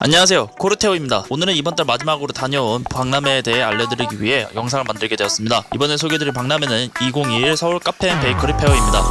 안녕하세요, 코르테오입니다. 오늘은 이번 달 마지막으로 다녀온 박람회에 대해 알려드리기 위해 영상을 만들게 되었습니다. 이번에 소개해드릴 박람회는 2021 서울 카페 앤 베이커리 페어입니다.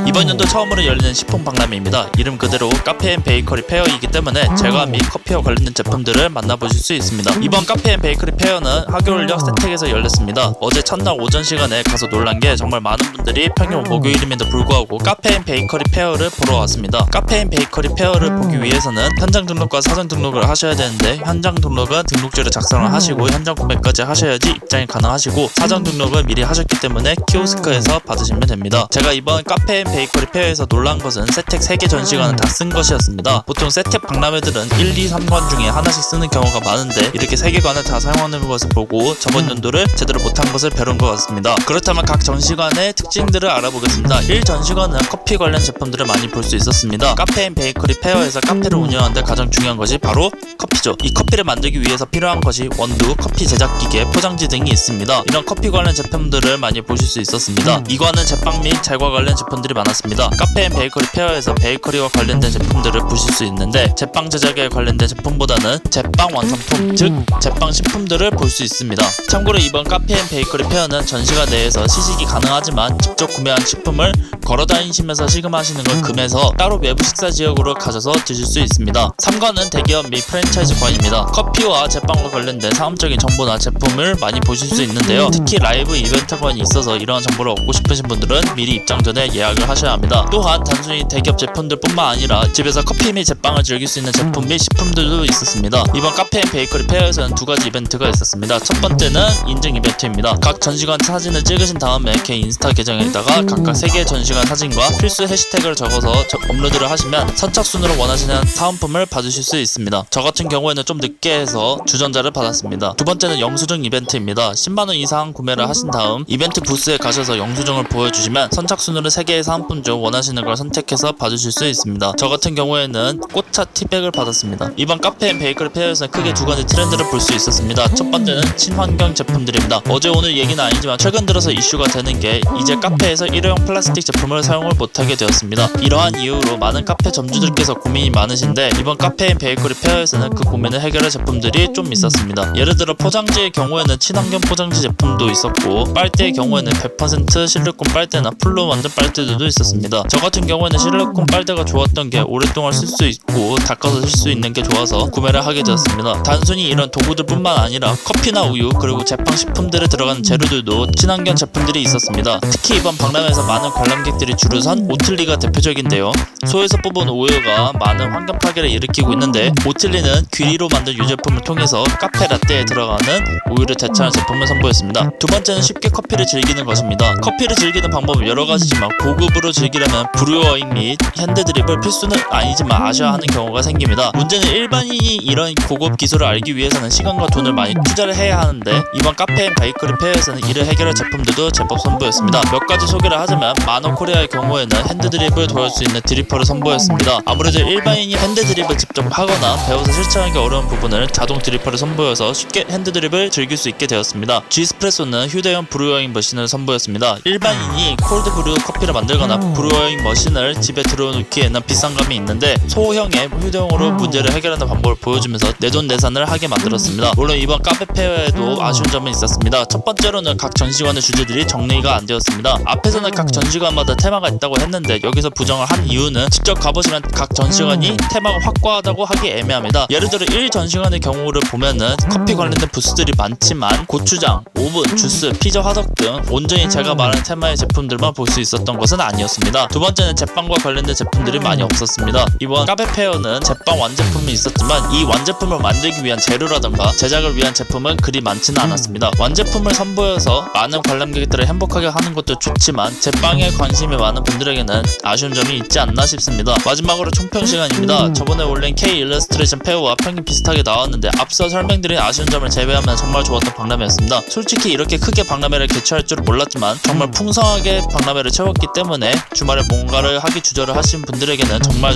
이번 연도 처음으로 열리는 식품 박람회입니다. 이름 그대로 카페 앤 베이커리 페어이기 때문에 제과 및 커피와 관련된 제품들을 만나보실 수 있습니다. 이번 카페 앤 베이커리 페어는 하교울역 세택에서 열렸습니다. 어제 첫날 오전 시간에 가서 놀란 게 정말 많은 분들이 평일 목요일임에도 불구하고 카페 앤 베이커리 페어를 보러 왔습니다. 카페 앤 베이커리 페어를 보기 위해서는 현장 등록과 사전 등록을 하셔야 되는데, 현장 등록은 등록제를 작성을 하시고 현장 구매까지 하셔야지 입장이 가능하시고, 사전 등록을 미리 하셨기 때문에 키오스크에서 받으시면 됩니다. 제가 이번 카페 앤 베이커리 페어에서 놀란 것은 세택 3개 전시관은 다 쓴 것이었습니다. 보통 세택 박람회들은 1, 2, 3관 중에 하나씩 쓰는 경우가 많은데, 이렇게 3개관을 다 사용하는 것을 보고 저번 연도를 제대로 못한 것을 배운 것 같습니다. 그렇다면 각 전시관의 특징들을 알아보겠습니다. 1 전시관은 커피 관련 제품들을 많이 볼 수 있었습니다. 카페 앤 베이커리 페어에서 카페를 운영하는데 가장 중요한 것이 바로 커피죠. 이 커피를 만들기 위해서 필요한 것이 원두, 커피 제작 기계, 포장지 등이 있습니다. 이런 커피 관련 제품들을 많이 보실 수 있었습니다. 이관은 제빵 및 제과 관련 제품들이 많았습니다. 카페 앤 베이커리 페어에서 베이커리와 관련된 제품들을 보실 수 있는데, 제빵 제작에 관련된 제품보다는 제빵 완성품, 즉 제빵 식품들을 볼 수 있습니다. 참고로 이번 카페 앤 베이커리 페어는 전시관 내에서 시식이 가능하지만 직접 구매한 식품을 걸어다니시면서 시음하시는 걸 금해서 따로 외부 식사 지역으로 가셔서 드실 수 있습니다. 3관은 대기업 및 프랜차이즈관입니다. 커피와 제빵과 관련된 상업적인 정보나 제품을 많이 보실 수 있는데요. 특히 라이브 이벤트관이 있어서 이러한 정보를 얻고 싶으신 분들은 미리 입장 전에 예약을 하셔야 합니다. 또한 단순히 대기업 제품들 뿐만 아니라 집에서 커피 및 제빵을 즐길 수 있는 제품 및 식품들도 있었습니다. 이번 카페 앤 베이커리 페어에서는 2가지 이벤트가 있었습니다. 첫 번째는 인증 이벤트입니다. 각 전시관 사진을 찍으신 다음에 개인 인스타 계정에다가 각각 3개의 전시관 사진과 필수 해시태그를 적어서 업로드를 하시면 선착순으로 원하시는 사은품을 받으실 수 있습니다. 저 같은 경우에는 좀 늦게 해서 주전자를 받았습니다. 두 번째는 영수증 이벤트입니다. 10만원 이상 구매를 하신 다음 이벤트 부스에 가셔서 영수증을 보여주시면 선착순으로 3개의 사은품 중 원하시는 걸 선택해서 받으실 수 있습니다. 저 같은 경우에는 꽃차 티백을 받았습니다. 이번 카페 앤 베이커리 페어에서는 크게 2가지 트렌드를 볼 수 있었습니다. 첫 번째는 친환경 제품들입니다. 어제 오늘 얘기는 아니지만 최근 들어서 이슈가 되는 게 이제 카페에서 일회용 플라스틱 제품을 사용을 못하게 되었습니다. 이러한 이유로 많은 카페 점주들께서 고민이 많으신데, 이번 카페 앤 베이커리 페어에서는 그 고민을 해결할 제품들이 좀 있었습니다. 예를 들어 포장지의 경우에는 친환경 포장지 제품도 있었고, 빨대의 경우에는 100% 실리콘 빨대나 풀로 만든 빨대들도 있었습니다. 저 같은 경우에는 실리콘 빨대가 좋았던 게 오랫동안 쓸 수 있고 닦아서 쓸 수 있는 게 좋아서 구매를 하게 되었습니다. 단순히 이런 도구들 뿐만 아니라 커피나 우유, 그리고 제빵 식품들에 들어가는 재료들도 친환경 제품들이 있었습니다. 특히 이번 박람회에서 많은 관람객들이 줄을 선 오틀리가 대표적인데요. 소에서 뽑은 우유가 많은 환경 파괴를 일으키고 있는데, 오틀리는 귀리로 만든 유제품을 통해서 카페 라떼에 들어가는 우유를 대체하는 제품을 선보였습니다. 두 번째는 쉽게 커피를 즐기는 것입니다. 커피를 즐기는 방법은 여러 가지지만 고급으로 즐기려면 브루어잉 및 핸드드립을 필수는 아니지만 아셔야 하는 경우가 생깁니다. 문제는 일반인이 이런 고급 기술을 알기 위해서는 시간과 돈을 많이 투자를 해야 하는데, 이번 카페 앤 베이커리 페어에서는 이를 해결할 제품들도 제법 선보였습니다. 몇 가지 소개를 하자면, 마노코리아의 경우에는 핸드드립을 도울 수 있는 드리퍼를 선보였습니다. 아무래도 일반인이 핸드드립을 직접 하거나 배워서 실천하기 어려운 부분을 자동 드리퍼를 선보여서 쉽게 핸드드립을 즐길 수 있게 되었습니다. G스프레소는 휴대용 브루어잉 머신을 선보였습니다. 일반인이 콜드브루 커피를 만들거나 브루어잉 머신을 집에 들어놓기에는 비싼 감이 있는데, 소형의 휴대용으로 문제를 해결하는 방법을 보여주면서 내돈내산을 하게 만들었습니다. 물론 이번 카페 페어에도 아쉬운 점은 있었습니다. 첫 번째로는 각 전시관의 주제들이 정리가 안 되었습니다. 앞에서는 각 전시관마다 테마가 있다고 했는데, 여기서 부정을 한 이유는 직접 가보시면 각 전시관이 테마가 확고하다고 하기 애매합니다. 예를 들어 1 전시관의 경우를 보면은 커피 관련된 부스들이 많지만 고추장, 오븐, 주스, 피자 화덕 등 온전히 제가 말한 테마의 제품들만 볼 수 있었던 것은 아니었습니다. 두 번째는 제빵과 관련된 제품들이 많이 없었습니다. 이번 카페 페어는 제빵 완제품이 있었지만, 이 완제품을 만들기 위한 재료라던가 제작을 위한 제품은 그리 많지는 않았습니다. 완제품을 선보여서 많은 관람객들을 행복하게 하는 것도 좋지만, 제빵에 관심이 많은 분들에게는 아쉬운 점이 있지 않나 싶습니다. 마지막으로 총평 시간입니다. 저번에 올린 K 일러스트레이션 페어와 평이 비슷하게 나왔는데, 앞서 설명드린 아쉬운 점을 제외하면 정말 좋았던 박람회였습니다. 솔직히 이렇게 크게 박람회를 개최할 줄은 몰랐지만 정말 풍성하게 박람회를 채웠기 때문에 주말에 뭔가를 하기 주저를 하신 분들에게는 정말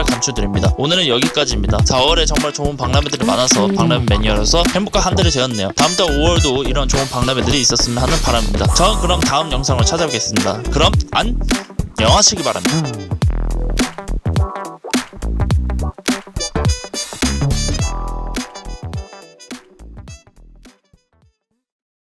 감추드립니다. 오늘은 여기까지입니다. 4월에 정말 좋은 박람회들이 많아서 박람회 매니아로서 행복한 한 달이 되었네요. 다음 달 5월도 이런 좋은 박람회들이 있었으면 하는 바람입니다. 저는 그럼 다음 영상으로 찾아뵙겠습니다. 그럼 안녕하시기 바랍니다.